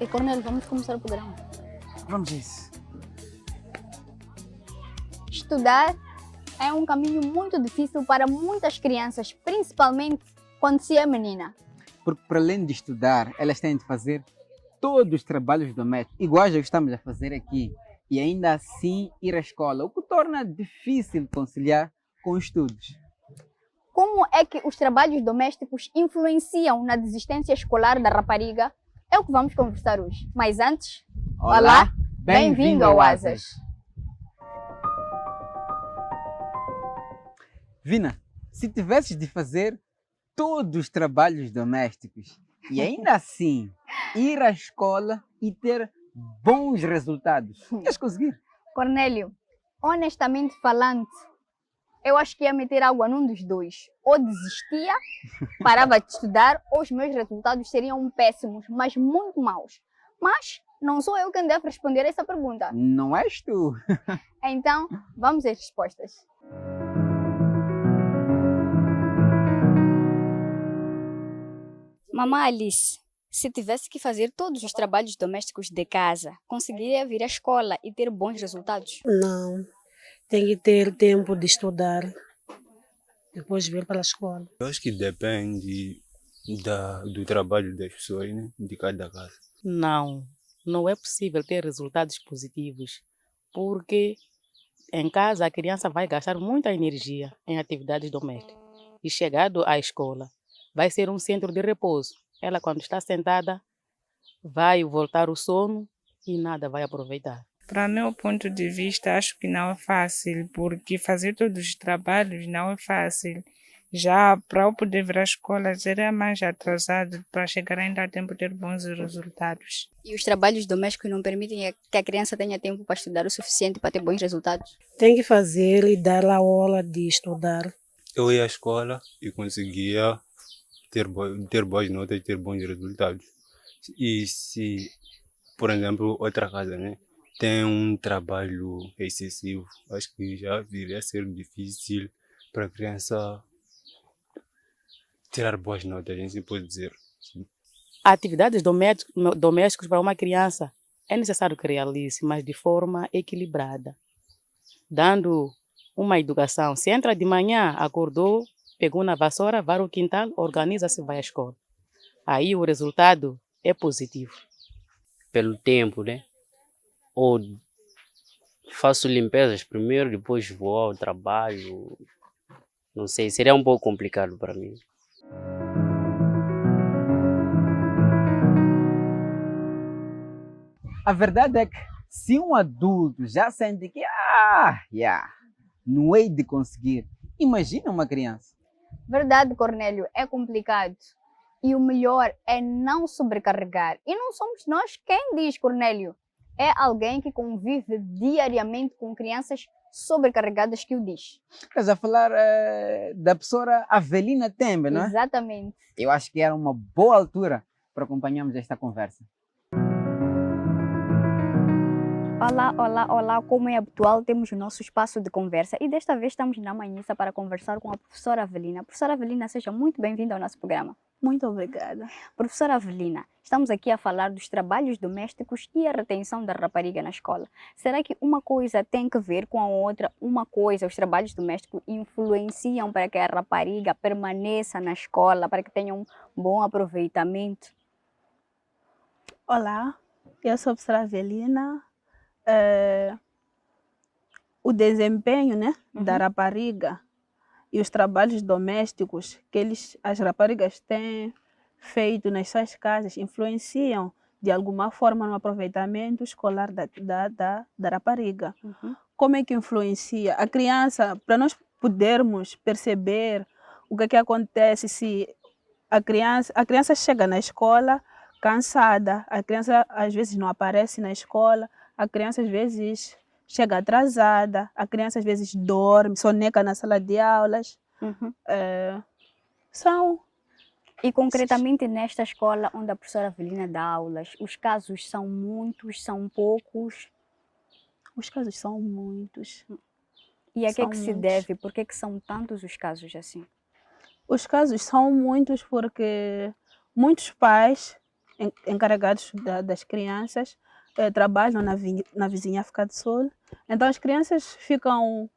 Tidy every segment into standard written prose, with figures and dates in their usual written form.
E Cornélio, vamos começar o programa. Vamos a isso. Estudar é um caminho muito difícil para muitas crianças, principalmente quando se é menina. Porque para além de estudar, elas têm de fazer todos os trabalhos domésticos, iguais ao que estamos a fazer aqui, e ainda assim ir à escola, o que torna difícil conciliar com os estudos. Como é que os trabalhos domésticos influenciam na desistência escolar da rapariga? É o que vamos conversar hoje. Mas antes, olá, bem-vindo ao Asas. Vina, se tivesses de fazer todos os trabalhos domésticos e ainda assim ir à escola e ter bons resultados, ias conseguir? Cornélio, honestamente falando, eu acho que ia meter água num dos dois. Ou desistia, parava de estudar, ou os meus resultados seriam péssimos, mas muito maus. Mas não sou eu quem deve responder essa pergunta. Não és tu. Então, vamos às respostas. Mamãe Alice, se tivesse que fazer todos os trabalhos domésticos de casa, conseguiria vir à escola e ter bons resultados? Não, tem que ter tempo de estudar, depois vir para a escola. Eu acho que depende do trabalho das pessoas, né? De cada casa. Não é possível ter resultados positivos, porque em casa a criança vai gastar muita energia em atividades domésticas e chegado à escola vai ser um centro de repouso. Ela, quando está sentada, vai voltar o sono e nada vai aproveitar. Para meu ponto de vista, acho que não é fácil, porque fazer todos os trabalhos não é fácil. Já para eu poder vir à escola, seria mais atrasado para chegar ainda a tempo de ter bons resultados. E os trabalhos domésticos não permitem que a criança tenha tempo para estudar o suficiente para ter bons resultados? Tem que fazer e dar a aula de estudar. Eu ia à escola e conseguia ter boas notas e ter bons resultados. E se, por exemplo, outra casa, né, tem um trabalho excessivo, acho que já viria a ser difícil para a criança tirar boas notas, assim pode dizer. Atividades domésticas para uma criança é necessário que realize, mas de forma equilibrada, dando uma educação. Se entra de manhã, acordou, pegou na vassoura, vai ao quintal, organiza-se e vai à escola. Aí o resultado é positivo. Pelo tempo, né? Ou faço limpezas primeiro, depois vou ao trabalho. Não sei, seria um pouco complicado para mim. A verdade é que se um adulto já sente que não hei de conseguir, imagina uma criança. Verdade, Cornélio, é complicado. E o melhor é não sobrecarregar. E não somos nós quem diz, Cornélio. É alguém que convive diariamente com crianças sobrecarregadas que o diz. Estás a falar da professora Avelina Tembe, não é? Exatamente. Eu acho que era uma boa altura para acompanharmos esta conversa. Olá, olá, olá. Como é habitual, temos o nosso espaço de conversa e desta vez estamos na Manhissa para conversar com a professora Avelina. Professora Avelina, seja muito bem-vinda ao nosso programa. Muito obrigada. Professora Avelina, estamos aqui a falar dos trabalhos domésticos e a retenção da rapariga na escola. Será que uma coisa tem que ver com a outra? Uma coisa, os trabalhos domésticos influenciam para que a rapariga permaneça na escola, para que tenha um bom aproveitamento? Olá, eu sou a professora Avelina. O desempenho, né, da rapariga e os trabalhos domésticos que as raparigas têm feito nas suas casas influenciam de alguma forma no aproveitamento escolar da rapariga. Como é que influencia? A criança, para nós podermos perceber o que acontece se a criança chega na escola cansada, a criança às vezes não aparece na escola, a criança às vezes chega atrasada, a criança às vezes dorme, soneca na sala de aulas. E concretamente nesta escola onde a professora Avelina dá aulas, os casos são muitos, são poucos? Os casos são muitos. E a que é São que se muitos. deve? Por que é que são tantos os casos assim? Os casos são muitos porque muitos pais encarregados das crianças trabalham na vizinha África do Sul. Então as crianças ficam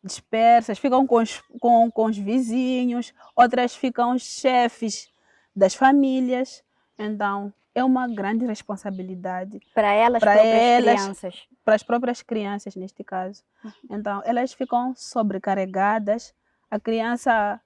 dispersas, ficam com os vizinhos, outras ficam chefes das famílias. Então é uma grande responsabilidade Para elas para próprias elas, crianças. para as próprias crianças neste caso. Então elas ficam sobrecarregadas, a criança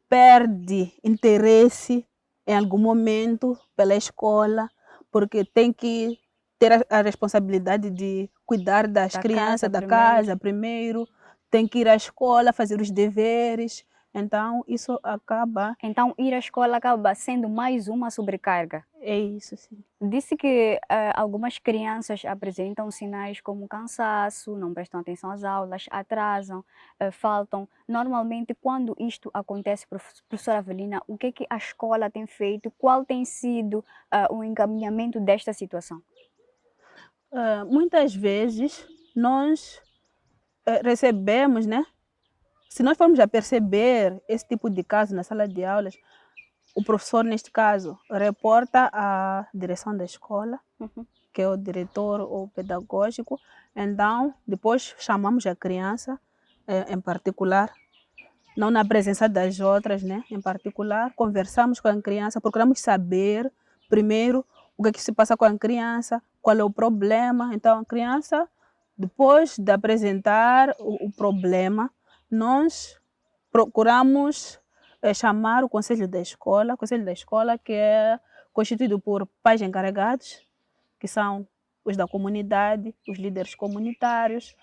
perde interesse em algum momento pela escola, porque tem que ter a responsabilidade de cuidar das Da crianças, casa da primeiro. casa primeiro, tem que ir à escola, fazer os deveres. Então, isso acaba, Então, ir à escola acaba sendo mais uma sobrecarga. é isso, sim. Disse que algumas crianças apresentam sinais como cansaço, não prestam atenção às aulas, atrasam, faltam. Normalmente, quando isto acontece, professora Avelina, o que é que a escola tem feito? Qual tem sido o encaminhamento desta situação? Muitas vezes, nós recebemos, né? Se nós formos a perceber esse tipo de caso na sala de aulas, o professor, neste caso, reporta à direção da escola, que é o diretor ou pedagógico. Então, depois chamamos a criança, em particular, não na presença das outras, né? Em particular, conversamos com a criança, procuramos saber, primeiro, o que é que se passa com a criança, qual é o problema. Então, a criança, depois de apresentar o problema, nós procuramos chamar o conselho da escola que é constituído por pais encarregados, que são os da comunidade, os líderes comunitários,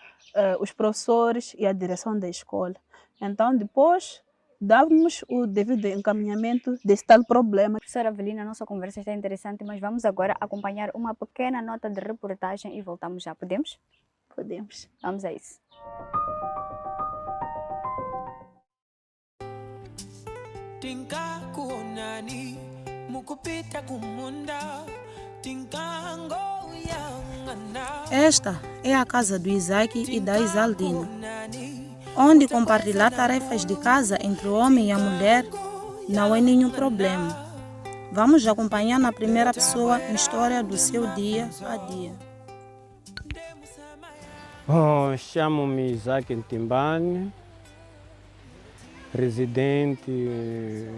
os professores e a direção da escola. Então, depois, damos o devido encaminhamento desse tal problema. Professora Avelina, a nossa conversa está interessante, mas vamos agora acompanhar uma pequena nota de reportagem e voltamos já. Podemos? Podemos. Vamos a isso. Esta é a casa do Isaac e da Isaldina, onde compartilhar tarefas de casa entre o homem e a mulher não é nenhum problema. Vamos acompanhar na primeira pessoa a história do seu dia a dia. Chamo-me Isaac Ntimbane, residente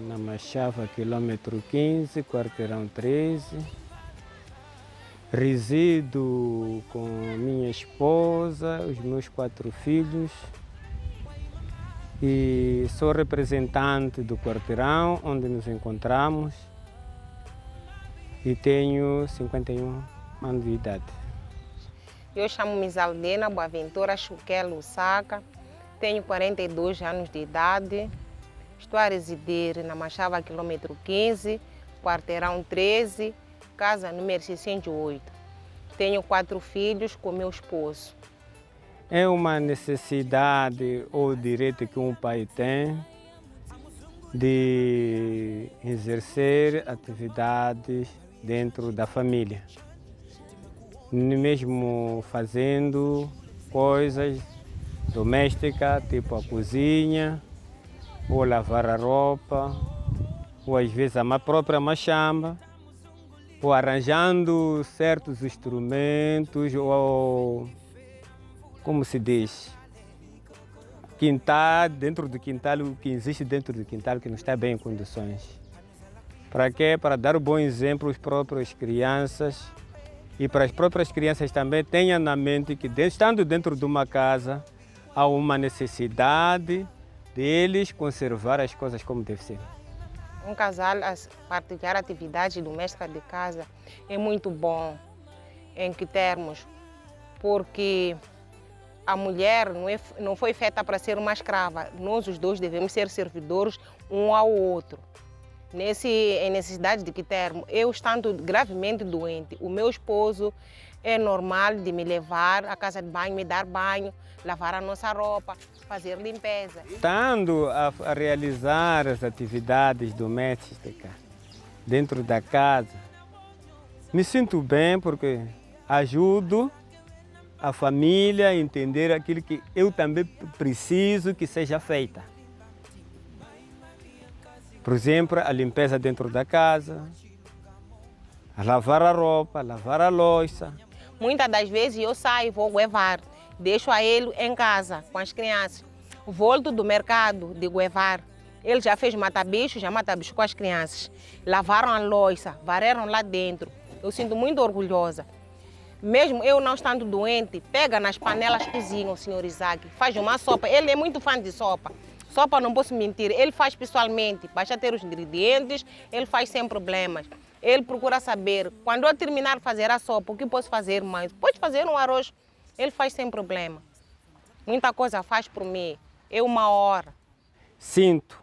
na Machava, quilômetro 15, quarteirão 13. Resido com minha esposa, os meus 4 filhos e sou representante do quarteirão onde nos encontramos e tenho 51 anos de idade. Eu chamo-me Isaldina Boaventura Chuquel Lusaka, tenho 42 anos de idade, estou a residir na Machava, quilômetro 15, quarteirão 13, casa número 608. Tenho 4 filhos com meu esposo. É uma necessidade ou direito que um pai tem de exercer atividades dentro da família. Mesmo fazendo coisas domésticas, tipo a cozinha, ou lavar a roupa, ou às vezes a própria machamba, ou arranjando certos instrumentos, ou, como se diz, quintal, dentro do quintal, o que existe dentro do quintal que não está bem em condições. Para quê? Para dar um bom exemplo às próprias crianças e para as próprias crianças também tenham na mente que, estando dentro de uma casa, há uma necessidade deles conservar as coisas como deve ser. Um casal a partilhar atividades domésticas de casa é muito bom. Em que termos? Porque a mulher não foi feita para ser uma escrava. Nós os dois devemos ser servidores um ao outro. Em necessidade de que termo? Eu estando gravemente doente, o meu esposo é normal de me levar à casa de banho, me dar banho, lavar a nossa roupa, fazer limpeza. Estando a realizar as atividades domésticas dentro da casa, me sinto bem porque ajudo a família entender aquilo que eu também preciso que seja feita. Por exemplo, a limpeza dentro da casa, a lavar a roupa, lavar a louça. Muitas das vezes eu saio, vou guevar, deixo a ele em casa com as crianças. Volto do mercado de guevar. Ele já fez mata-bicho, já mata-bicho com as crianças. Lavaram a louça, varreram lá dentro. Eu sinto muito orgulhosa. Mesmo eu não estando doente, pega nas panelas, cozinha o senhor Isaac, faz uma sopa. Ele é muito fã de sopa. Sopa não posso mentir, ele faz pessoalmente, basta ter os ingredientes, ele faz sem problemas. Ele procura saber, quando eu terminar de fazer a sopa, o que posso fazer mais? Pode fazer um arroz, ele faz sem problema. Muita coisa faz por mim, eu uma hora. Sinto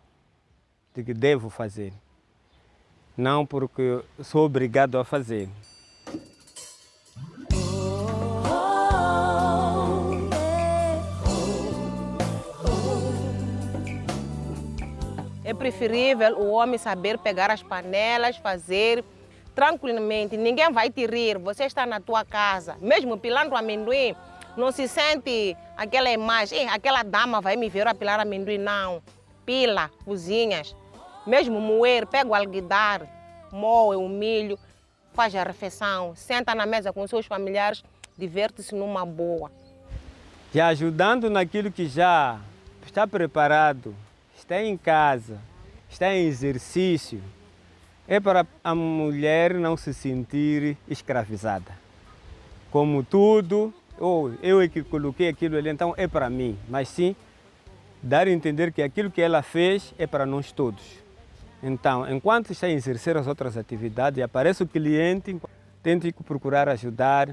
de que devo fazer, não porque sou obrigado a fazer. É preferível o homem saber pegar as panelas, fazer tranquilamente. Ninguém vai te rir, você está na tua casa. Mesmo pilando amendoim, não se sente aquela imagem, aquela dama vai me ver a pilar amendoim, não. Pila, cozinhas. Mesmo moer, pega o alguidar, moe o milho, faz a refeição, senta na mesa com seus familiares, diverte-se numa boa. Já ajudando naquilo que já está preparado, está em casa, está em exercício, é para a mulher não se sentir escravizada. Como tudo, eu é que coloquei aquilo ali, então é para mim. Mas sim, dar a entender que aquilo que ela fez é para nós todos. Então, enquanto está a exercer as outras atividades, aparece o cliente, tente procurar ajudar.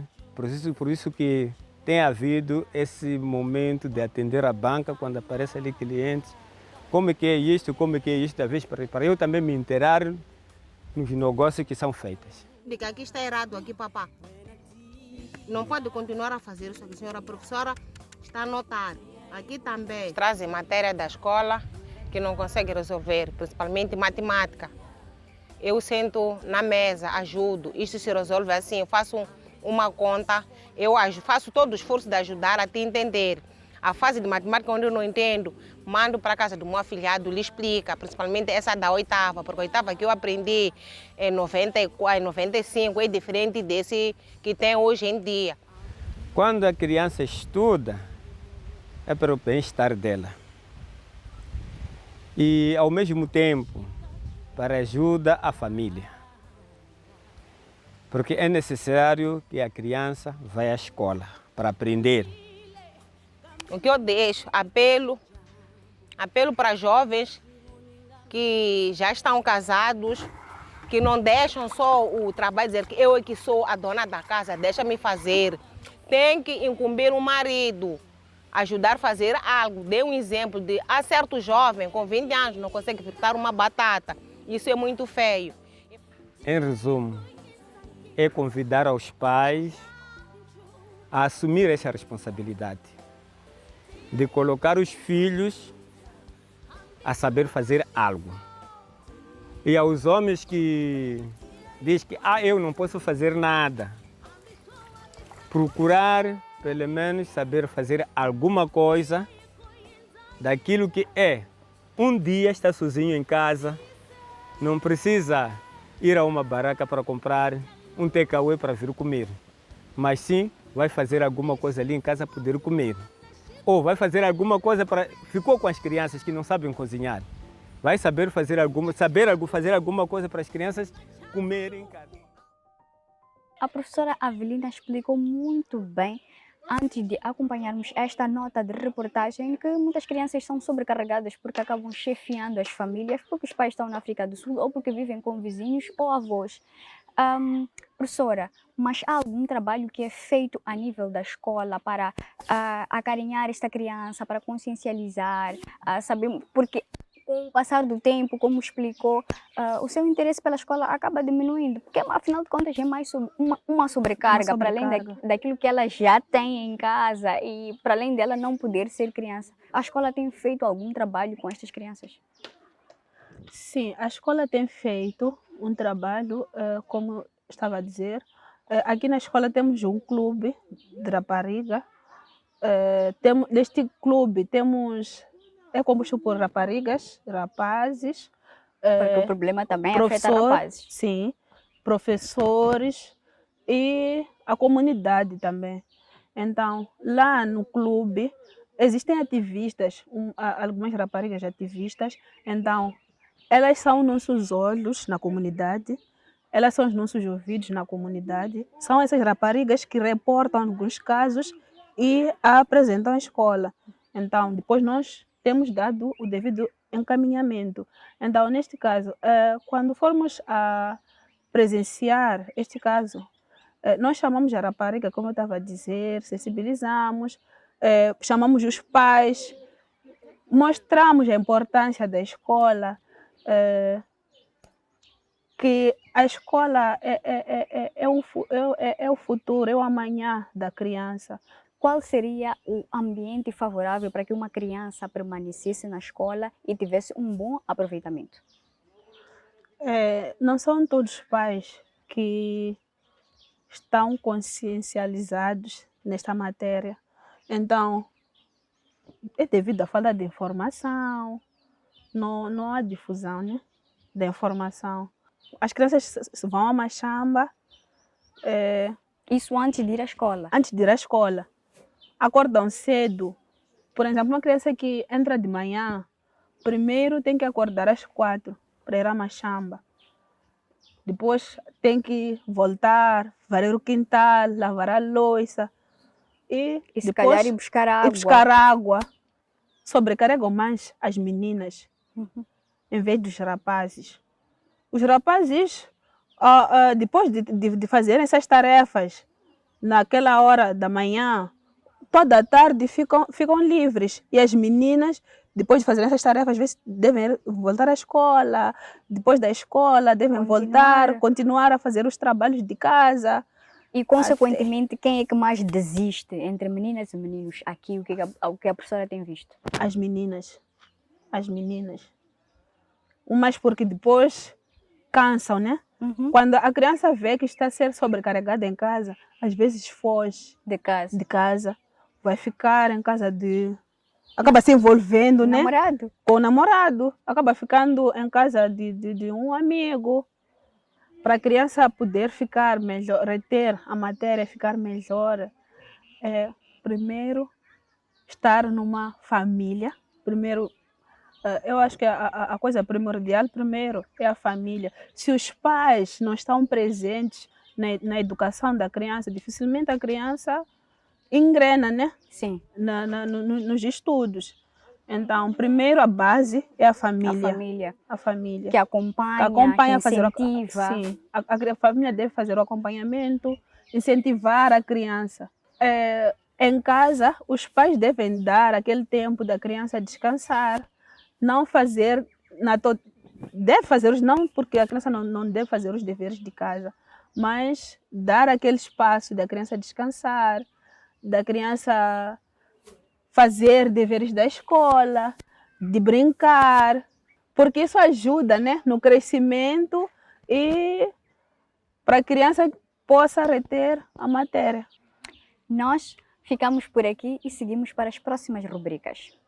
Por isso que tem havido esse momento de atender a banca quando aparece ali clientes. Como é que é isto, às vezes para eu também me inteirar nos negócios que são feitos. Diga, aqui está errado, aqui papá. Não pode continuar a fazer isso, a senhora professora está a notar. Aqui também trazem matéria da escola que não consegue resolver, principalmente matemática. Eu sento na mesa, ajudo, isto se resolve assim, eu faço uma conta, faço todo o esforço de ajudar a te entender. A fase de matemática onde eu não entendo, mando para a casa do meu afilhado, lhe explica, principalmente essa da oitava, porque a oitava que eu aprendi em 94, 95, é diferente desse que tem hoje em dia. Quando a criança estuda, é para o bem-estar dela. E, ao mesmo tempo, para ajuda à família. Porque é necessário que a criança vá à escola para aprender. O que eu deixo, apelo para jovens que já estão casados, que não deixam só o trabalho, dizer que eu é que sou a dona da casa, deixa-me fazer. Tem que incumbir o marido, ajudar a fazer algo. Dê um exemplo de, há certo jovem com 20 anos não consegue fritar uma batata. Isso é muito feio. Em resumo, é convidar os pais a assumir essa responsabilidade de colocar os filhos a saber fazer algo. E aos homens que dizem que eu não posso fazer nada, procurar pelo menos saber fazer alguma coisa daquilo que é. Um dia está sozinho em casa, não precisa ir a uma barraca para comprar um takeaway para vir comer, mas sim vai fazer alguma coisa ali em casa para poder comer. Ou vai fazer alguma coisa para... Ficou com as crianças que não sabem cozinhar. Vai saber fazer alguma coisa para as crianças comerem em casa. A professora Avelina explicou muito bem antes de acompanharmos esta nota de reportagem que muitas crianças são sobrecarregadas porque acabam chefiando as famílias, porque os pais estão na África do Sul ou porque vivem com vizinhos ou avós. Professora, mas há algum trabalho que é feito a nível da escola para acarinhar esta criança, para consciencializar, saber, porque com o passar do tempo, como explicou, o seu interesse pela escola acaba diminuindo, porque afinal de contas é mais uma sobrecarga, para além daquilo que ela já tem em casa e para além dela não poder ser criança. A escola tem feito algum trabalho com estas crianças? Sim, a escola tem feito um trabalho, como estava a dizer, Aqui na escola temos um clube de rapariga. Neste clube é composto por raparigas, rapazes, Porque o problema também afeta rapazes. sim, professores e a comunidade também. Então, lá no clube existem ativistas, algumas raparigas ativistas. Então, elas são nossos olhos na comunidade, elas são os nossos ouvidos na comunidade. São essas raparigas que reportam alguns casos e apresentam à escola. Então, depois nós temos dado o devido encaminhamento. Então, neste caso, quando formos a presenciar este caso, nós chamamos a rapariga, como eu estava a dizer, sensibilizamos, chamamos os pais, mostramos a importância da escola, que a escola é o futuro, é o amanhã da criança. Qual seria o ambiente favorável para que uma criança permanecesse na escola e tivesse um bom aproveitamento? Não são todos os pais que estão consciencializados nesta matéria. Então, é devido à falta de informação, não há difusão, né, da informação. As crianças vão a Machamba. Isso antes de ir à escola? Antes de ir à escola. Acordam cedo. Por exemplo, uma criança que entra de manhã, primeiro tem que acordar às 4 para ir a Machamba. Depois tem que voltar, varrer o quintal, lavar a louça. E se depois calhar ir buscar água. buscar água. Sobrecarregam mais as meninas, em vez dos rapazes. Os rapazes, depois de fazerem essas tarefas, naquela hora da manhã, toda a tarde ficam livres. E as meninas, depois de fazerem essas tarefas, às vezes devem voltar à escola. Depois da escola, devem continuar a fazer os trabalhos de casa. E, consequentemente, quem é que mais desiste entre meninas e meninos aqui? O que a professora tem visto? As meninas. As meninas. Mas porque depois cansam, né? Quando a criança vê que está a ser sobrecarregada em casa, às vezes foge de casa. Vai ficar em casa acaba se envolvendo, né? Com o namorado. Acaba ficando em casa de um amigo. Para a criança poder ficar melhor, reter a matéria, ficar melhor, primeiro estar numa família. Primeiro, eu acho que a coisa primordial primeiro é a família. Se os pais não estão presentes na educação da criança, dificilmente a criança engrena, né? Sim. Nos estudos. Então, primeiro a base é a família. A família. Que acompanha, que incentiva. Sim. A família deve fazer o acompanhamento, incentivar a criança. Em casa, os pais devem dar aquele tempo da criança descansar, não fazer, deve fazer, não porque a criança não deve fazer os deveres de casa, mas dar aquele espaço da criança descansar, da criança fazer deveres da escola, de brincar, porque isso ajuda, né, no crescimento e para a criança possa reter a matéria. Nós ficamos por aqui e seguimos para as próximas rubricas.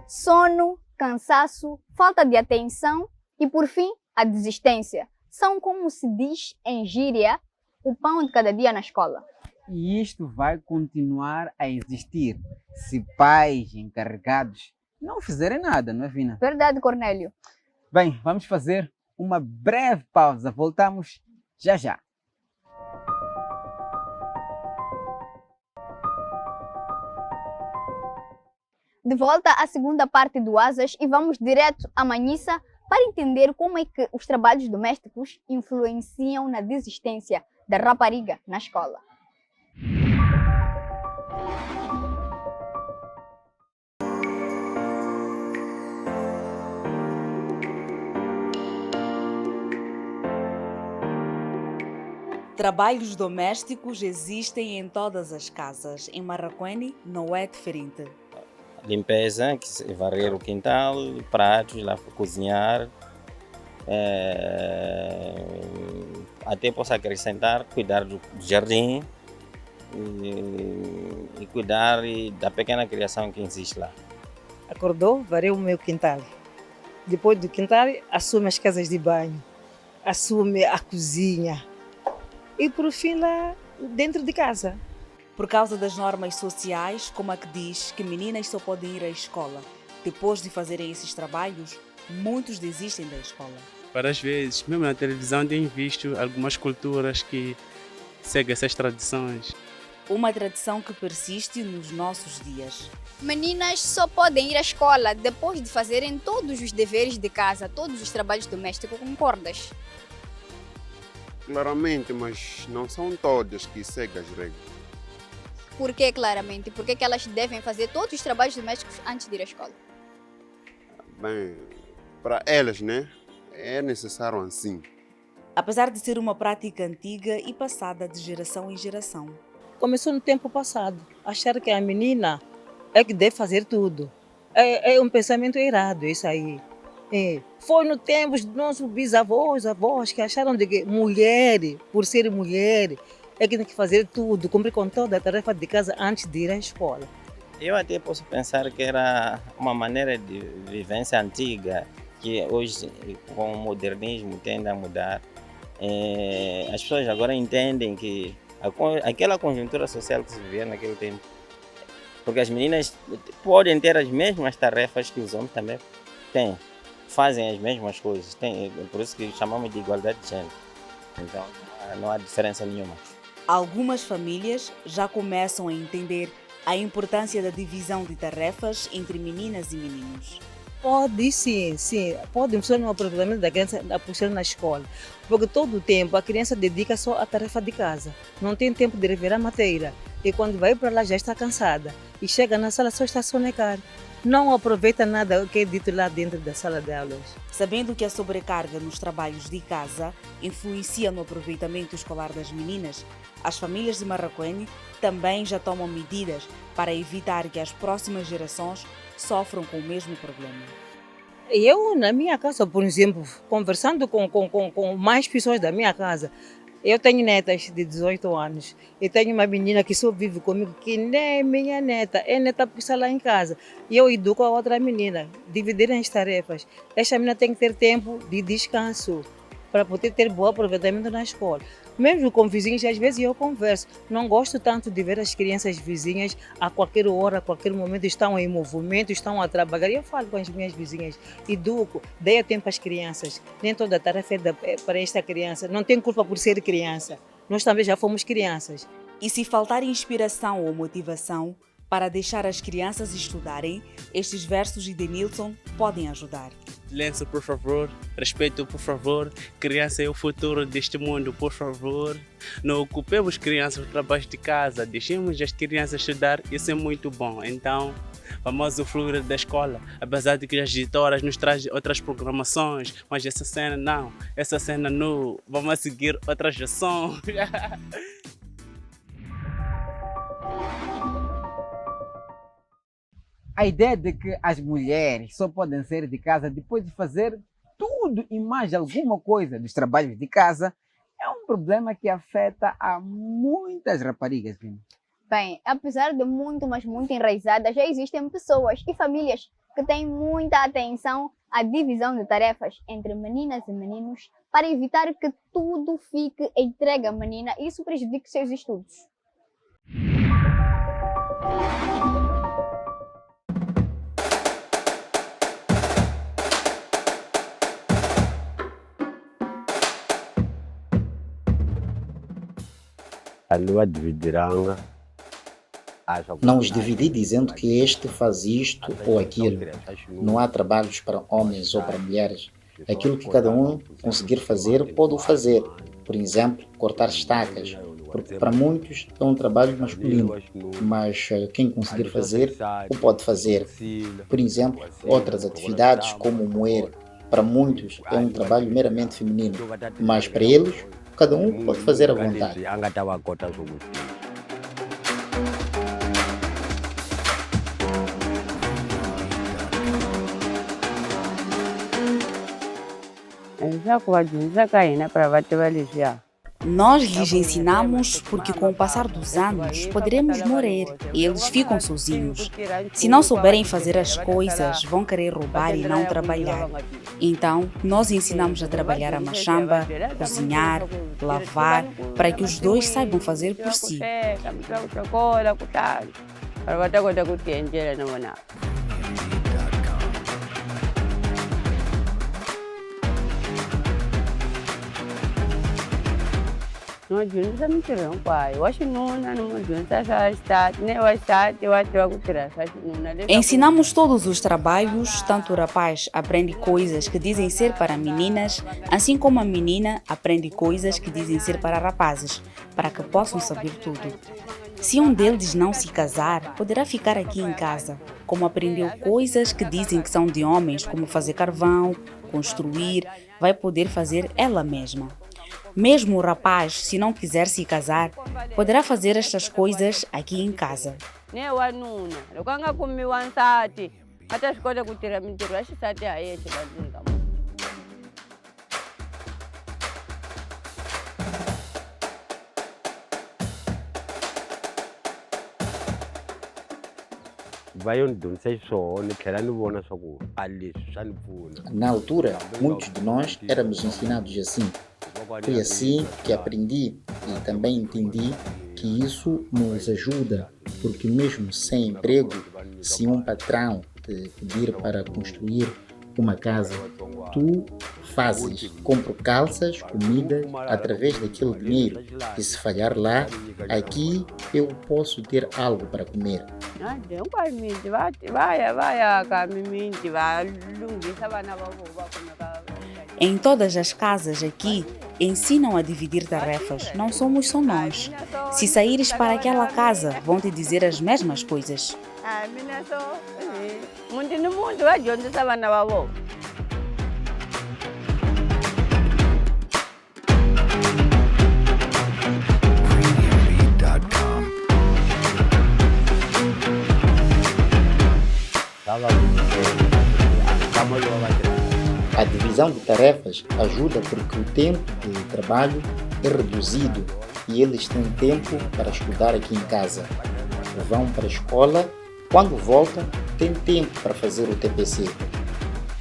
Sono, cansaço, falta de atenção e, por fim, a desistência. São, como se diz em gíria, o pão de cada dia na escola. E isto vai continuar a existir se pais encarregados não fizerem nada, não é, Vina? Verdade, Cornélio. Bem, vamos fazer uma breve pausa. Voltamos já já. De volta à segunda parte do Asas e vamos direto à Manhissa para entender como é que os trabalhos domésticos influenciam na desistência da rapariga na escola. Trabalhos domésticos existem em todas as casas. Em Marraquene não é diferente. Limpeza, varrer o quintal, pratos, lá cozinhar, até posso acrescentar, cuidar do jardim e cuidar da pequena criação que existe lá. Acordou, varreu o meu quintal. Depois do quintal, assume as casas de banho, assume a cozinha e por fim lá dentro de casa. Por causa das normas sociais, como a que diz que meninas só podem ir à escola, depois de fazerem esses trabalhos, muitos desistem da escola. Várias vezes, mesmo na televisão, tenho visto algumas culturas que seguem essas tradições. Uma tradição que persiste nos nossos dias. Meninas só podem ir à escola depois de fazerem todos os deveres de casa, todos os trabalhos domésticos, concordas? Claramente, mas não são todas que seguem as regras. Por que claramente? Por que elas devem fazer todos os trabalhos domésticos antes de ir à escola? Bem, para elas, né? É necessário assim. Apesar de ser uma prática antiga e passada de geração em geração. Começou no tempo passado, achar que a menina é que deve fazer tudo. É um pensamento errado isso aí. Foi no tempo dos nossos bisavós, avós, que acharam de que mulher, por ser mulher, é que tem que fazer tudo, cumprir com toda a tarefa de casa antes de ir à escola. Eu até posso pensar que era uma maneira de vivência antiga, que hoje, com o modernismo, tende a mudar. As pessoas agora entendem que aquela conjuntura social que se vivia naquele tempo, porque as meninas podem ter as mesmas tarefas que os homens também têm, fazem as mesmas coisas, por isso que chamamos de igualdade de gênero. Então, não há diferença nenhuma. Algumas famílias já começam a entender a importância da divisão de tarefas entre meninas e meninos. Pode sim, pode ser um aproveitamento da criança por ser na escola, porque todo o tempo a criança dedica só à tarefa de casa, não tem tempo de rever a matéria, e quando vai para lá já está cansada, e chega na sala só está a sonegar, não aproveita nada o que é dito lá dentro da sala de aulas. Sabendo que a sobrecarga nos trabalhos de casa influencia no aproveitamento escolar das meninas, as famílias de Marraquene também já tomam medidas para evitar que as próximas gerações sofram com o mesmo problema. Eu, na minha casa, por exemplo, conversando com mais pessoas da minha casa, eu tenho netas de 18 anos e tenho uma menina que só vive comigo, que nem é minha neta, é neta porque está lá em casa. E eu educo a outra menina, dividirem as tarefas. Esta menina tem que ter tempo de descanso para poder ter bom aproveitamento na escola. Mesmo com vizinhos, às vezes eu converso. Não gosto tanto de ver as crianças vizinhas a qualquer hora, a qualquer momento, estão em movimento, estão a trabalhar. Eu falo com as minhas vizinhas, educo, dei tempo às crianças. Nem toda a tarefa é para esta criança. Não tem culpa por ser criança. Nós também já fomos crianças. E se faltar inspiração ou motivação para deixar as crianças estudarem, estes versos de Denilson podem ajudar. Silêncio, por favor. Respeito, por favor. Criança é o futuro deste mundo, por favor. Não ocupemos crianças no trabalho de casa. Deixemos as crianças estudar. Isso é muito bom. Então, vamos usufruir da escola. Apesar de que as editoras nos trazem outras programações, mas essa cena não. Essa cena não. Vamos seguir outras ações. A ideia de que as mulheres só podem sair de casa depois de fazer tudo e mais alguma coisa dos trabalhos de casa é um problema que afeta a muitas raparigas. Bem, apesar de muito, mas muito enraizada, já existem pessoas e famílias que têm muita atenção à divisão de tarefas entre meninas e meninos para evitar que tudo fique entregue à menina e isso prejudique seus estudos. Não os dividi dizendo que este faz isto ou aquilo. Não há trabalhos para homens ou para mulheres. Aquilo que cada um conseguir fazer, pode o fazer. Por exemplo, cortar estacas. Porque para muitos é um trabalho masculino, mas quem conseguir fazer, o pode fazer. Por exemplo, outras atividades como moer, para muitos é um trabalho meramente feminino, mas para eles, cada um pode fazer à vontade. Zakwaji zakaina para vatevalizha Nós lhes ensinamos porque com o passar dos anos poderemos morrer e eles ficam sozinhos. Se não souberem fazer as coisas, vão querer roubar e não trabalhar. Então, nós ensinamos a trabalhar a machamba, cozinhar, lavar, para que os dois saibam fazer por si. Ensinamos todos os trabalhos, tanto o rapaz aprende coisas que dizem ser para meninas, assim como a menina aprende coisas que dizem ser para rapazes, para que possam saber tudo. Se um deles não se casar, poderá ficar aqui em casa, como aprendeu coisas que dizem que são de homens, como fazer carvão, construir, vai poder fazer ela mesma. Mesmo o rapaz, se não quiser se casar, poderá fazer estas coisas aqui em casa. Na altura, muitos de nós éramos ensinados assim. Foi assim que aprendi e também entendi que isso nos ajuda, porque mesmo sem emprego, se um patrão te pedir para construir uma casa, tu fazes, compro calças, comida, através daquele dinheiro. E se falhar lá, aqui eu posso ter algo para comer. Em todas as casas aqui, ensinam a dividir tarefas, não somos só nós. Se saíres para aquela casa, vão te dizer as mesmas coisas. A divisão de tarefas ajuda porque o tempo de trabalho é reduzido e eles têm tempo para estudar aqui em casa. Vão para a escola, quando voltam, têm tempo para fazer o TPC.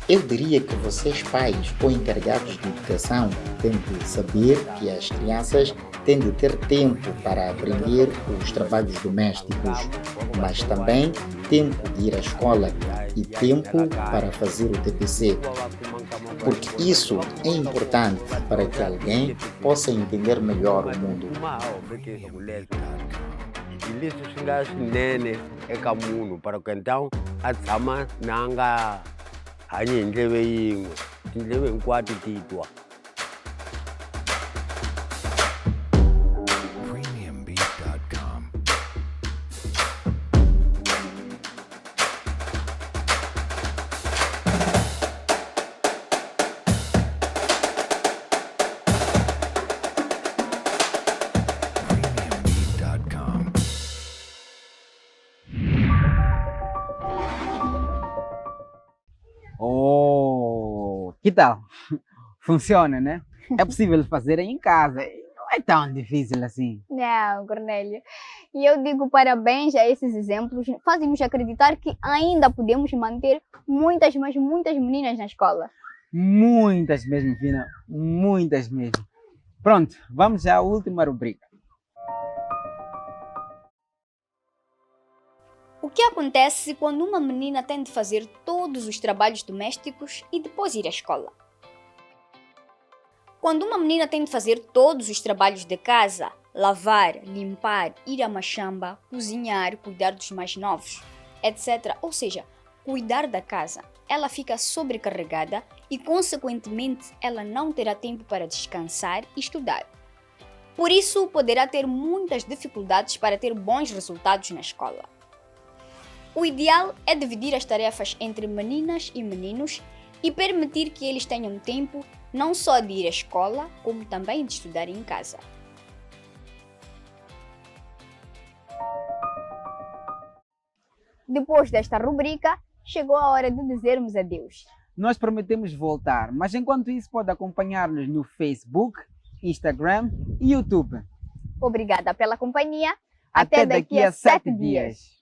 Eu diria que vocês, pais ou encarregados de educação, têm de saber que as crianças têm de ter tempo para aprender os trabalhos domésticos, mas também tempo de ir à escola e tempo para fazer o TPC. Porque isso é importante para que alguém possa entender melhor o mundo. Para que então a tsama nanga hanye ndleve yin'we tindleve hinkwato ti twa. Que tal? Funciona, né? É possível fazer em casa. Não é tão difícil assim. Não, Cornélio. E eu digo parabéns a esses exemplos. Fazem-nos acreditar que ainda podemos manter muitas, mas muitas meninas na escola. Muitas mesmo, Fina. Muitas mesmo. Pronto, vamos já à última rubrica. O que acontece quando uma menina tem de fazer todos os trabalhos domésticos e depois ir à escola? Quando uma menina tem de fazer todos os trabalhos de casa, lavar, limpar, ir à machamba, cozinhar, cuidar dos mais novos, etc., ou seja, cuidar da casa, ela fica sobrecarregada e, consequentemente, ela não terá tempo para descansar e estudar. Por isso, poderá ter muitas dificuldades para ter bons resultados na escola. O ideal é dividir as tarefas entre meninas e meninos e permitir que eles tenham tempo não só de ir à escola, como também de estudar em casa. Depois desta rubrica, chegou a hora de dizermos adeus. Nós prometemos voltar, mas enquanto isso pode acompanhar-nos no Facebook, Instagram e YouTube. Obrigada pela companhia. Até daqui a 7 dias.